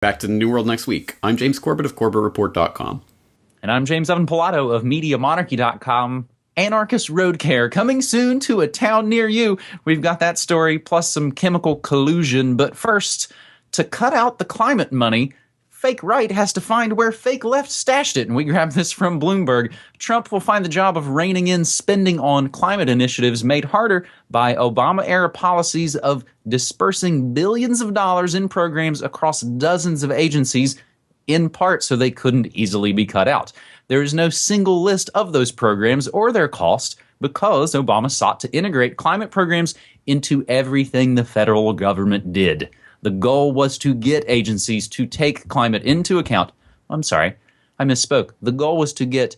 Back to the New World Next Week. I'm James Corbett of CorbettReport.com. And I'm James Evan Pilato of MediaMonarchy.com. Anarchist road care coming soon to a town near you. We've got that story plus some chemical collusion. But first, to cut out the climate money, fake right has to find where fake left stashed it. And we grab this from Bloomberg. Trump will find the job of reining in spending on climate initiatives made harder by Obama-era policies of dispersing billions of dollars in programs across dozens of agencies, in part so they couldn't easily be cut out. There is no single list of those programs or their cost because Obama sought to integrate climate programs into everything the federal government did. The goal was to get agencies to take climate into account. I'm sorry, I misspoke. The goal was to get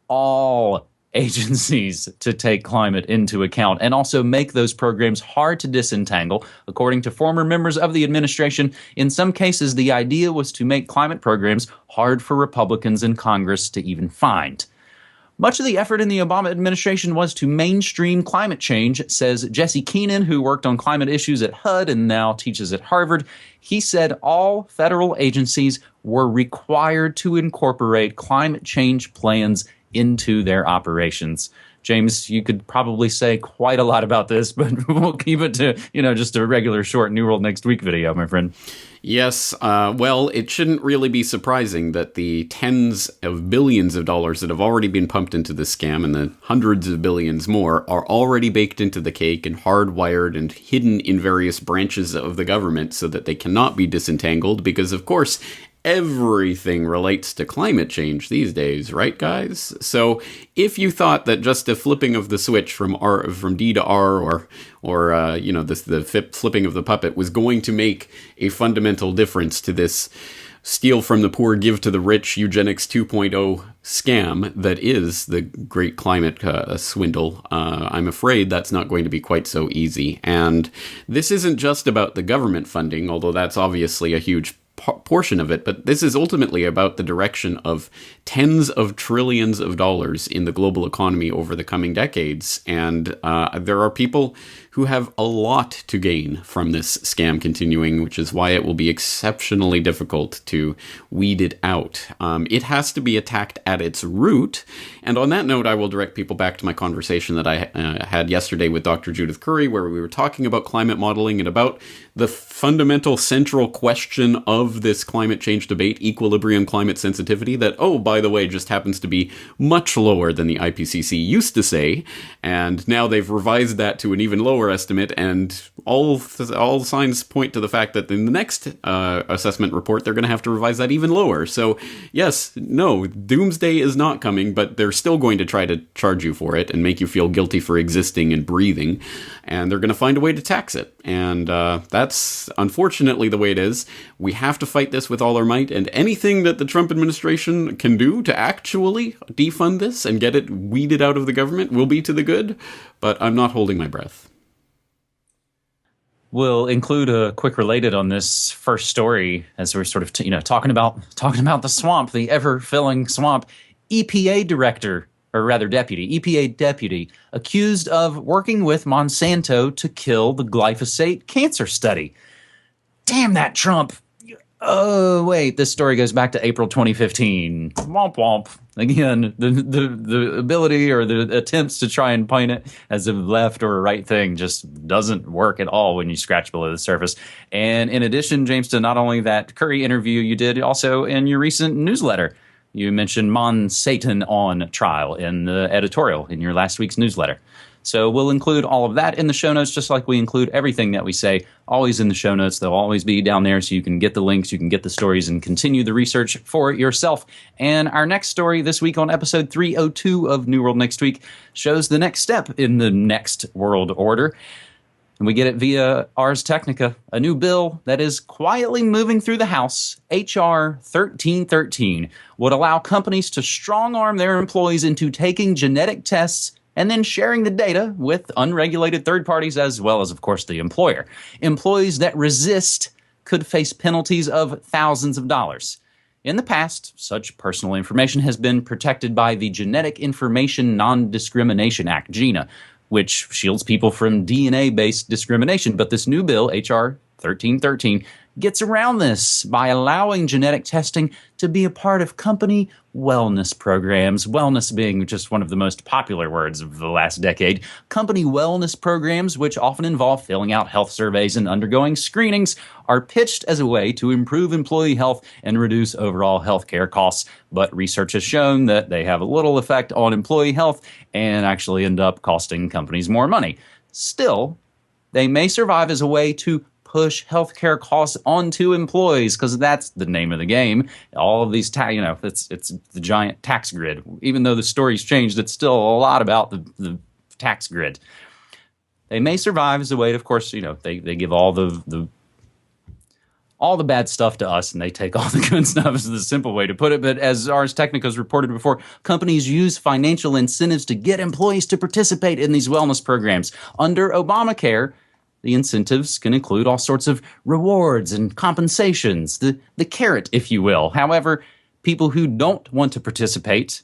all agencies to take climate into account and also make those programs hard to disentangle. According to former members of the administration, in some cases, the idea was to make climate programs hard for Republicans in Congress to even find. Much of the effort in the Obama administration was to mainstream climate change, says Jesse Keenan, who worked on climate issues at HUD and now teaches at Harvard. He said all federal agencies were required to incorporate climate change plans into their operations. James, you could probably say quite a lot about this, but we'll keep it to, just a regular short New World Next Week video, my friend. Yes, well, it shouldn't really be surprising that the tens of billions of dollars that have already been pumped into this scam and the hundreds of billions more are already baked into the cake and hardwired and hidden in various branches of the government so that they cannot be disentangled because, of course, everything relates to climate change these days, right, guys? So if you thought that just a flipping of the switch from D to R or the flipping of the puppet was going to make a fundamental difference to this steal from the poor, give to the rich eugenics 2.0 scam that is the great climate swindle, I'm afraid that's not going to be quite so easy. And this isn't just about the government funding, although that's obviously a huge portion of it, but this is ultimately about the direction of tens of trillions of dollars in the global economy over the coming decades. And there are people who have a lot to gain from this scam continuing, which is why it will be exceptionally difficult to weed it out. It has to be attacked at its root. And on that note, I will direct people back to my conversation that I had yesterday with Dr. Judith Curry, where we were talking about climate modeling and about the fundamental central question of this climate change debate, equilibrium climate sensitivity, that, oh, by the way, just happens to be much lower than the IPCC used to say. And now they've revised that to an even lower estimate, and all signs point to the fact that in the next assessment report, they're going to have to revise that even lower. So, yes, no, doomsday is not coming, but they're still going to try to charge you for it and make you feel guilty for existing and breathing, and they're going to find a way to tax it. And that's unfortunately the way it is. We have to fight this with all our might, and anything that the Trump administration can do to actually defund this and get it weeded out of the government will be to the good, but I'm not holding my breath. We'll include a quick related on this first story as we're sort of talking about the swamp, the ever-filling swamp. EPA director, or rather EPA deputy, accused of working with Monsanto to kill the glyphosate cancer study. Damn that Trump. Oh, wait, this story goes back to April 2015. Womp womp. Again, the ability or the attempts to try and paint it as a left or a right thing just doesn't work at all when you scratch below the surface. And in addition, James, to not only that Curry interview you did, also in your recent newsletter, you mentioned Satan on trial in the editorial in your last week's newsletter. So we'll include all of that in the show notes, just like we include everything that we say, always in the show notes. They'll always be down there so you can get the links, you can get the stories, and continue the research for yourself. And our next story this week on episode 302 of New World Next Week shows the next step in the next world order. And we get it via Ars Technica, a new bill that is quietly moving through the House. H.R. 1313 would allow companies to strong-arm their employees into taking genetic tests and then sharing the data with unregulated third parties as well as, of course, the employer. Employees that resist could face penalties of thousands of dollars. In the past, such personal information has been protected by the Genetic Information Non-Discrimination Act, GINA, which shields people from DNA-based discrimination. But this new bill, H.R. 1313, gets around this by allowing genetic testing to be a part of company wellness programs. Wellness being just one of the most popular words of the last decade. Company wellness programs, which often involve filling out health surveys and undergoing screenings, are pitched as a way to improve employee health and reduce overall healthcare costs. But research has shown that they have a little effect on employee health and actually end up costing companies more money. Still, they may survive as a way to push healthcare costs onto employees, because that's the name of the game. All of these, it's the giant tax grid. Even though the story's changed, it's still a lot about the tax grid. They may survive as a way to, of course, they give all the bad stuff to us and they take all the good stuff, is the simple way to put it. But as Ars Technica's reported before, companies use financial incentives to get employees to participate in these wellness programs. Under Obamacare, the incentives can include all sorts of rewards and compensations, the carrot, if you will. However, people who don't want to participate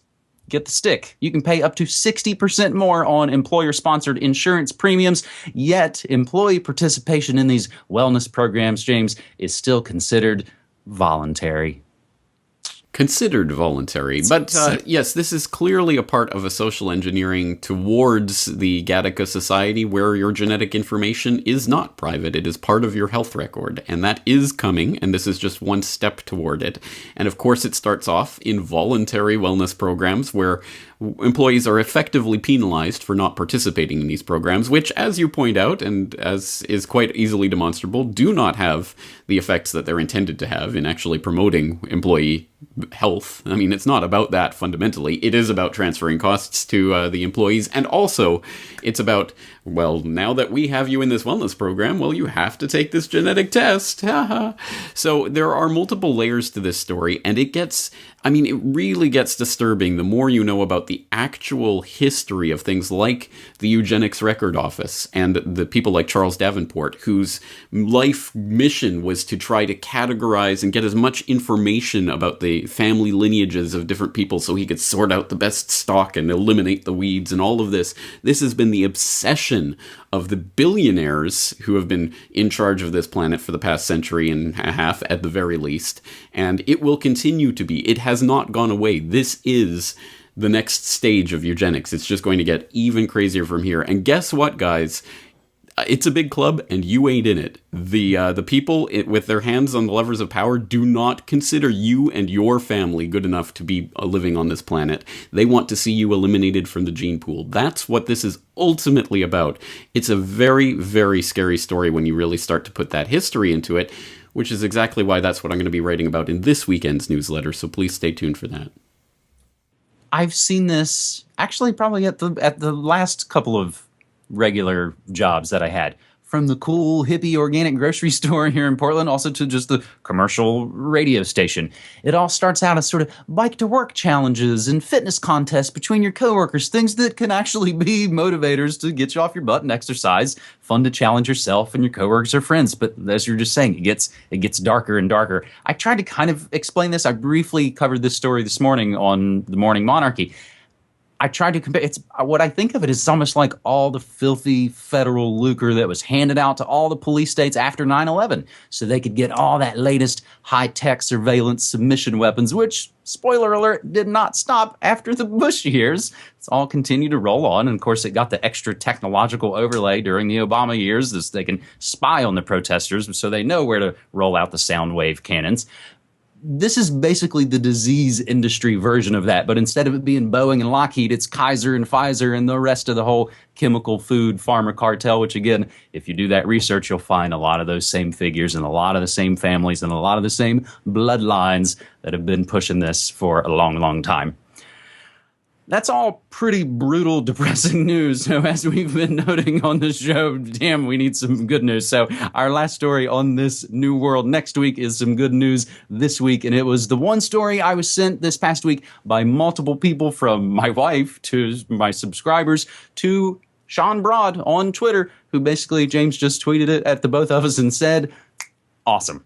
get the stick. You can pay up to 60% more on employer-sponsored insurance premiums, yet employee participation in these wellness programs, James, is still considered voluntary. Considered voluntary. But yes, this is clearly a part of a social engineering towards the Gattaca society where your genetic information is not private. It is part of your health record. And that is coming, and this is just one step toward it. And of course, it starts off in voluntary wellness programs where employees are effectively penalized for not participating in these programs, which, as you point out, and as is quite easily demonstrable, do not have the effects that they're intended to have in actually promoting employee health. I mean, it's not about that fundamentally. It is about transferring costs to the employees, and also it's about, well, now that we have you in this wellness program, well, you have to take this genetic test. So there are multiple layers to this story, and it really gets disturbing the more you know about the actual history of things like the Eugenics Record Office and the people like Charles Davenport, whose life mission was to try to categorize and get as much information about the family lineages of different people so he could sort out the best stock and eliminate the weeds and all of this. This has been the obsession of the billionaires who have been in charge of this planet for the past century and a half at the very least, and it will continue to be. It has not gone away. This is the next stage of eugenics. It's just going to get even crazier from here. And guess what, guys? It's a big club, and you ain't in it. The people with their hands on the levers of power do not consider you and your family good enough to be living on this planet. They want to see you eliminated from the gene pool. That's what this is ultimately about. It's a very, very scary story when you really start to put that history into it, which is exactly why that's what I'm going to be writing about in this weekend's newsletter, so please stay tuned for that. I've seen this actually probably at the last couple of regular jobs that I had, from the cool hippie organic grocery store here in Portland, also to just the commercial radio station. It all starts out as sort of bike to work challenges and fitness contests between your coworkers, things that can actually be motivators to get you off your butt and exercise, fun to challenge yourself and your coworkers or friends. But as you're just saying, it gets darker and darker. I tried to kind of explain this. I briefly covered this story this morning on the Morning Monarchy. I tried to compare. It's what I think of it is almost like all the filthy federal lucre that was handed out to all the police states after 9/11, so they could get all that latest high-tech surveillance submission weapons, which, spoiler alert, did not stop after the Bush years. It's all continued to roll on, and of course, it got the extra technological overlay during the Obama years, so they can spy on the protesters, so they know where to roll out the sound wave cannons. This is basically the disease industry version of that, but instead of it being Boeing and Lockheed, it's Kaiser and Pfizer and the rest of the whole chemical food pharma cartel, which again, if you do that research, you'll find a lot of those same figures and a lot of the same families and a lot of the same bloodlines that have been pushing this for a long, long time. That's all pretty brutal, depressing news. So as we've been noting on the show, damn, we need some good news. So our last story on this new world next week is some good news this week. And it was the one story I was sent this past week by multiple people, from my wife to my subscribers to Sean Broad on Twitter, who basically, James just tweeted it at the both of us and said, awesome.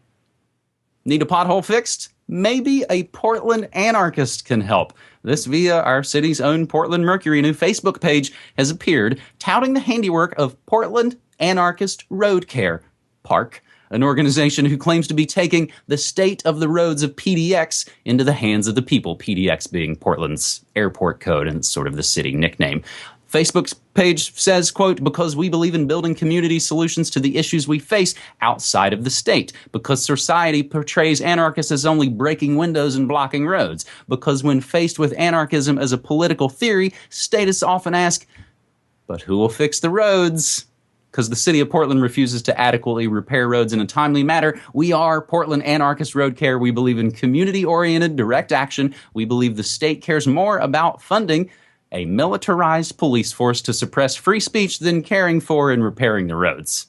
Need a pothole fixed? Maybe a Portland anarchist can help. This via our city's own Portland Mercury new Facebook page has appeared, touting the handiwork of Portland Anarchist Road Care Park. an organization who claims to be taking the state of the roads of PDX into the hands of the people, PDX being Portland's airport code and sort of the city nickname. Facebook's page says, quote, because we believe in building community solutions to the issues we face outside of the state, because society portrays anarchists as only breaking windows and blocking roads, because when faced with anarchism as a political theory, statists often ask, but who will fix the roads? Because the city of Portland refuses to adequately repair roads in a timely manner. We are Portland Anarchist Road Care. We believe in community-oriented direct action. We believe the state cares more about funding a militarized police force to suppress free speech than caring for and repairing the roads.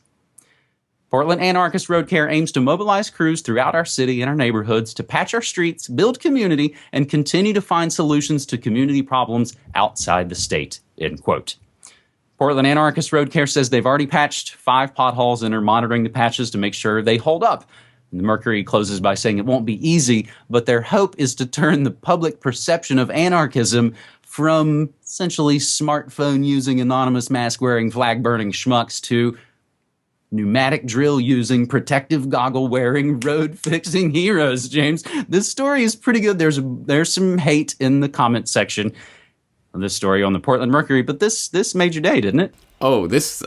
Portland Anarchist Road Care aims to mobilize crews throughout our city and our neighborhoods to patch our streets, build community, and continue to find solutions to community problems outside the state, end quote. Portland Anarchist Road Care says they've already patched 5 potholes and are monitoring the patches to make sure they hold up. And the Mercury closes by saying it won't be easy, but their hope is to turn the public perception of anarchism from essentially smartphone-using, anonymous mask-wearing, flag-burning schmucks to pneumatic drill-using, protective goggle-wearing, road-fixing heroes, James. This story is pretty good. There's some hate in the comment section of this story on the Portland Mercury, but this made your day, didn't it? Oh, this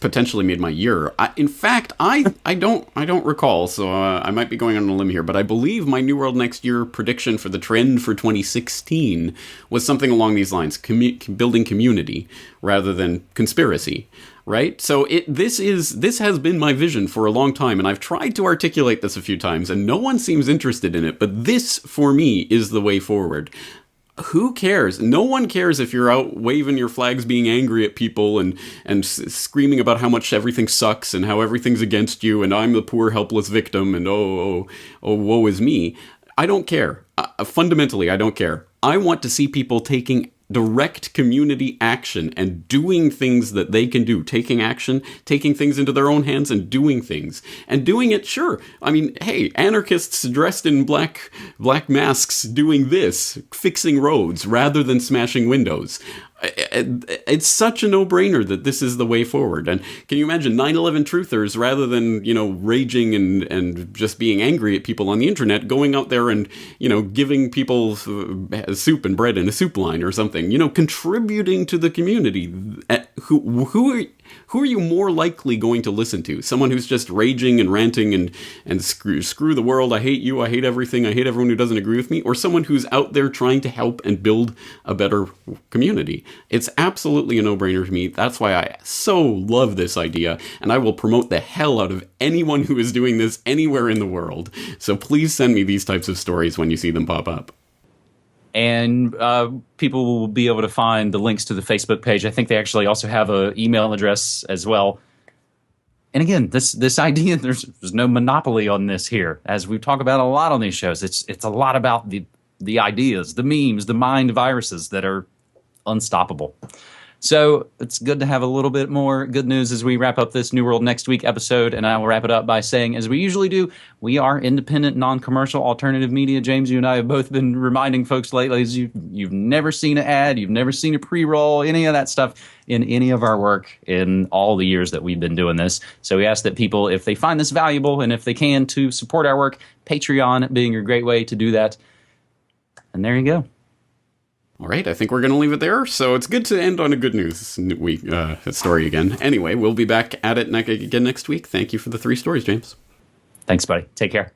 potentially made my year. In fact, I don't recall, so I might be going on a limb here, but I believe my New World Next Year prediction for the trend for 2016 was something along these lines, building community rather than conspiracy, right? So this has been my vision for a long time, and I've tried to articulate this a few times, and no one seems interested in it, but this, for me, is the way forward. Who cares? No one cares if you're out waving your flags, being angry at people and screaming about how much everything sucks and how everything's against you and I'm the poor helpless victim and oh, woe is me. I don't care. Fundamentally, I don't care. I want to see people taking direct community action and doing things that they can do, taking action, taking things into their own hands and doing things. And doing it, sure. I mean, hey, anarchists dressed in black masks doing this, fixing roads rather than smashing windows. It's such a no-brainer that this is the way forward. And can you imagine 9/11 truthers, rather than, raging and just being angry at people on the internet, going out there and, giving people soup and bread in a soup line or something, contributing to the community. Who are you more likely going to listen to? Someone who's just raging and ranting and screw the world, I hate you, I hate everything, I hate everyone who doesn't agree with me, or someone who's out there trying to help and build a better community? It's absolutely a no-brainer to me. That's why I so love this idea, and I will promote the hell out of anyone who is doing this anywhere in the world. So please send me these types of stories when you see them pop up. And people will be able to find the links to the Facebook page. I think they actually also have an email address as well. And again, this idea, there's no monopoly on this here. As we talk about a lot on these shows, it's a lot about the ideas, the memes, the mind viruses that are unstoppable. So it's good to have a little bit more good news as we wrap up this New World Next Week episode. And I will wrap it up by saying, as we usually do, we are independent, non-commercial, alternative media. James, you and I have both been reminding folks lately, you've never seen an ad, you've never seen a pre-roll, any of that stuff in any of our work in all the years that we've been doing this. So we ask that people, if they find this valuable and if they can, to support our work, Patreon being a great way to do that. And there you go. All right, I think we're going to leave it there. So it's good to end on a good news week story again. Anyway, we'll be back at it again next week. Thank you for the 3 stories, James. Thanks, buddy. Take care.